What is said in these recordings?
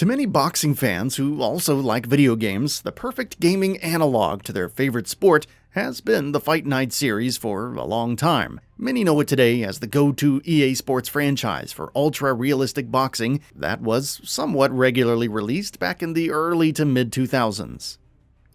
To many boxing fans who also like video games, the perfect gaming analog to their favorite sport has been the Fight Night series for a long time. Many know it today as the go-to EA Sports franchise for ultra-realistic boxing that was somewhat regularly released back in the early to mid-2000s.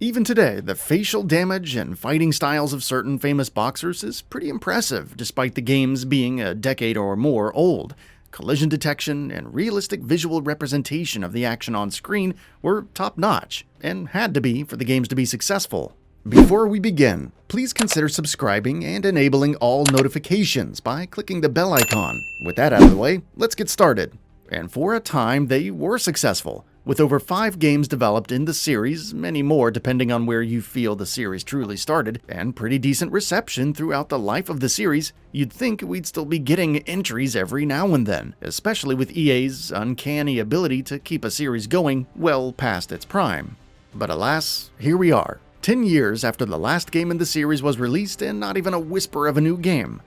Even today, the facial damage and fighting styles of certain famous boxers is pretty impressive, despite the games being a decade or more old. Collision detection and realistic visual representation of the action on screen were top-notch, and had to be for the games to be successful. Before we begin, please consider subscribing and enabling all notifications by clicking the bell icon. With that out of the way, let's get started. And for a time, they were successful, with over 5 games developed in the series, many more depending on where you feel the series truly started, and pretty decent reception throughout the life of the series. You'd think we'd still be getting entries every now and then, especially with EA's uncanny ability to keep a series going well past its prime. But alas, here we are, 10 years after the last game in the series was released and not even a whisper of a new game.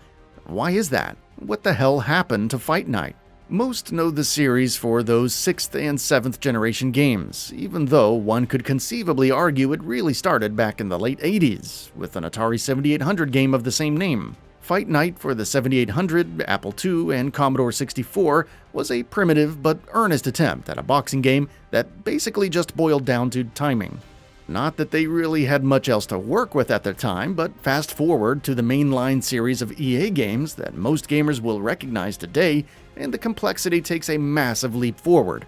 Why is that? What the hell happened to Fight Night? Most know the series for those 6th and 7th generation games, even though one could conceivably argue it really started back in the late 80s, with an Atari 7800 game of the same name. Fight Night for the 7800, Apple II, and Commodore 64 was a primitive but earnest attempt at a boxing game that basically just boiled down to timing. Not that they really had much else to work with at the time, but fast forward to the mainline series of EA games that most gamers will recognize today, and the complexity takes a massive leap forward.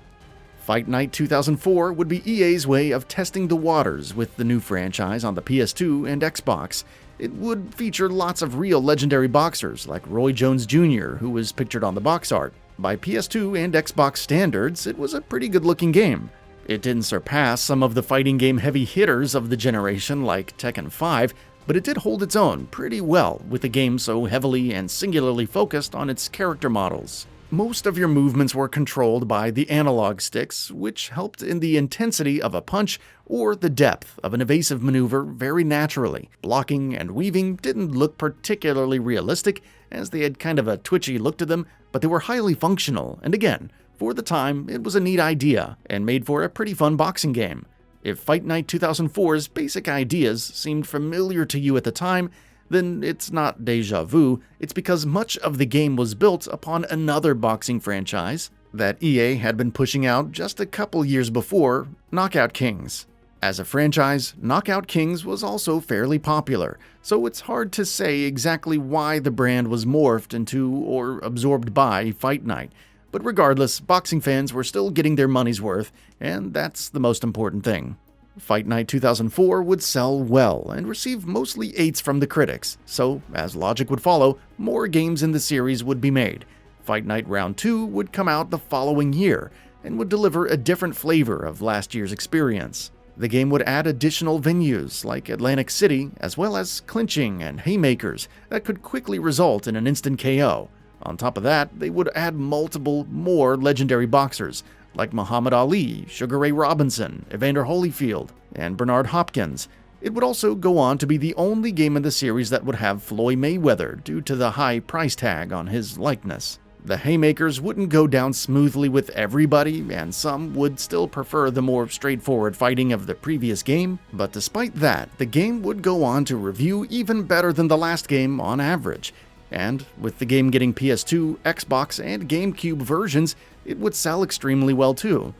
Fight Night 2004 would be EA's way of testing the waters with the new franchise on the PS2 and Xbox. It would feature lots of real legendary boxers like Roy Jones Jr., who was pictured on the box art. By PS2 and Xbox standards, it was a pretty good-looking game. It didn't surpass some of the fighting game heavy hitters of the generation like Tekken 5, but it did hold its own pretty well with a game so heavily and singularly focused on its character models. Most of your movements were controlled by the analog sticks, which helped in the intensity of a punch or the depth of an evasive maneuver very naturally. Blocking and weaving didn't look particularly realistic, as they had kind of a twitchy look to them, but they were highly functional, and again, for the time, it was a neat idea, and made for a pretty fun boxing game. If Fight Night 2004's basic ideas seemed familiar to you at the time, then it's not déjà vu, it's because much of the game was built upon another boxing franchise that EA had been pushing out just a couple years before, Knockout Kings. As a franchise, Knockout Kings was also fairly popular, so it's hard to say exactly why the brand was morphed into or absorbed by Fight Night. But regardless, boxing fans were still getting their money's worth, and that's the most important thing. Fight Night 2004 would sell well and receive mostly 8s from the critics, so as logic would follow, more games in the series would be made. Fight Night Round 2 would come out the following year, and would deliver a different flavor of last year's experience. The game would add additional venues like Atlantic City, as well as clinching and haymakers that could quickly result in an instant KO. On top of that, they would add multiple more legendary boxers, like Muhammad Ali, Sugar Ray Robinson, Evander Holyfield, and Bernard Hopkins. It would also go on to be the only game in the series that would have Floyd Mayweather due to the high price tag on his likeness. The haymakers wouldn't go down smoothly with everybody, and some would still prefer the more straightforward fighting of the previous game, but despite that, the game would go on to review even better than the last game on average. And with the game getting PS2, Xbox, and GameCube versions, it would sell extremely well too.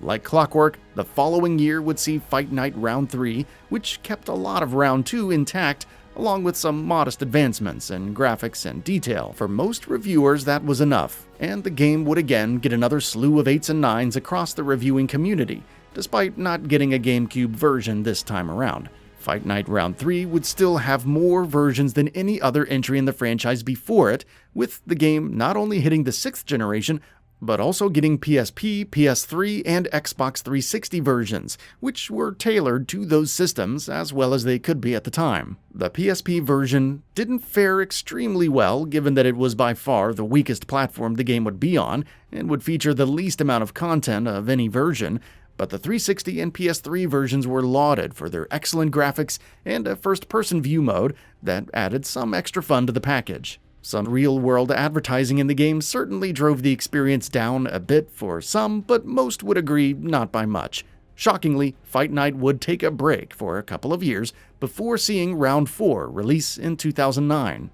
Like clockwork, the following year would see Fight Night Round 3, which kept a lot of Round 2 intact, along with some modest advancements in graphics and detail. For most reviewers, that was enough, and the game would again get another slew of 8s and 9s across the reviewing community, despite not getting a GameCube version this time around. Fight Night Round 3 would still have more versions than any other entry in the franchise before it, with the game not only hitting the 6th generation, but also getting PSP, PS3, and Xbox 360 versions, which were tailored to those systems as well as they could be at the time. The PSP version didn't fare extremely well, given that it was by far the weakest platform the game would be on, and would feature the least amount of content of any version, but the 360 and PS3 versions were lauded for their excellent graphics and a first-person view mode that added some extra fun to the package. Some real-world advertising in the game certainly drove the experience down a bit for some, but most would agree not by much. Shockingly, Fight Night would take a break for a couple of years before seeing Round 4 release in 2009.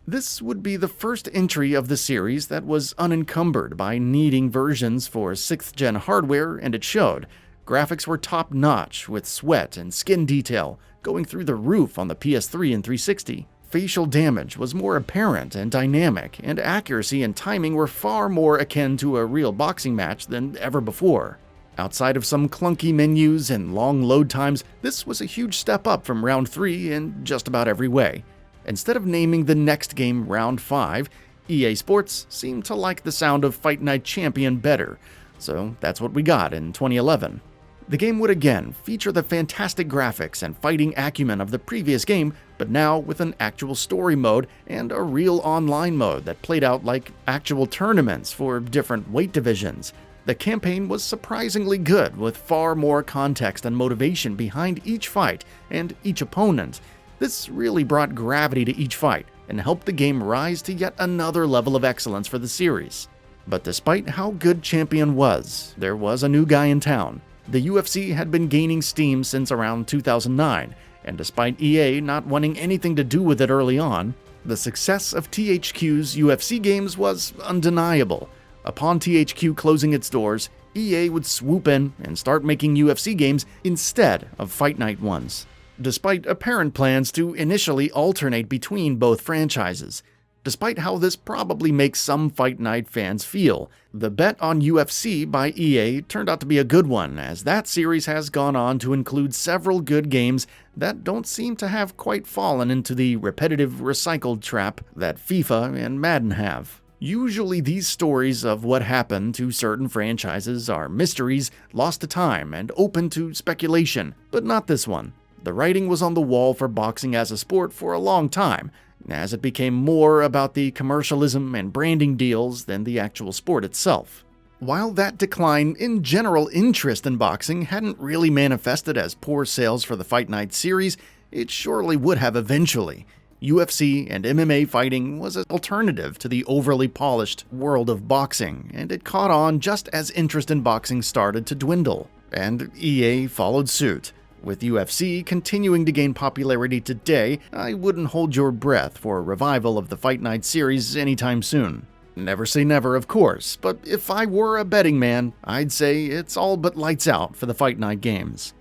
This would be the first entry of the series that was unencumbered by needing versions for 6th-gen hardware, and it showed. Graphics were top-notch, with sweat and skin detail going through the roof on the PS3 and 360. Facial damage was more apparent and dynamic, and accuracy and timing were far more akin to a real boxing match than ever before. Outside of some clunky menus and long load times, this was a huge step up from Round 3 in just about every way. Instead of naming the next game Round 5, EA Sports seemed to like the sound of Fight Night Champion better, so that's what we got in 2011. The game would again feature the fantastic graphics and fighting acumen of the previous game, but now with an actual story mode and a real online mode that played out like actual tournaments for different weight divisions. The campaign was surprisingly good, with far more context and motivation behind each fight and each opponent. This really brought gravity to each fight and helped the game rise to yet another level of excellence for the series. But despite how good Champion was, there was a new guy in town. The UFC had been gaining steam since around 2009, and despite EA not wanting anything to do with it early on, the success of THQ's UFC games was undeniable. Upon THQ closing its doors, EA would swoop in and start making UFC games instead of Fight Night ones, despite apparent plans to initially alternate between both franchises. Despite how this probably makes some Fight Night fans feel, the bet on UFC by EA turned out to be a good one, as that series has gone on to include several good games that don't seem to have quite fallen into the repetitive recycled trap that FIFA and Madden have. Usually these stories of what happened to certain franchises are mysteries lost to time and open to speculation, but not this one. The writing was on the wall for boxing as a sport for a long time, as it became more about the commercialism and branding deals than the actual sport itself. While that decline in general interest in boxing hadn't really manifested as poor sales for the Fight Night series, it surely would have eventually. UFC and MMA fighting was an alternative to the overly polished world of boxing, and it caught on just as interest in boxing started to dwindle, and EA followed suit. With UFC continuing to gain popularity today, I wouldn't hold your breath for a revival of the Fight Night series anytime soon. Never say never, of course, but if I were a betting man, I'd say it's all but lights out for the Fight Night games.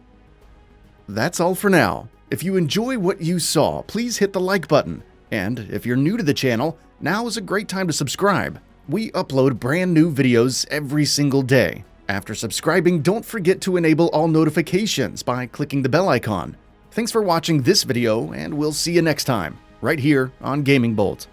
That's all for now. If you enjoy what you saw, please hit the like button. And if you're new to the channel, now is a great time to subscribe. We upload brand new videos every single day. After subscribing, don't forget to enable all notifications by clicking the bell icon. Thanks for watching this video, and we'll see you next time, right here on GamingBolt.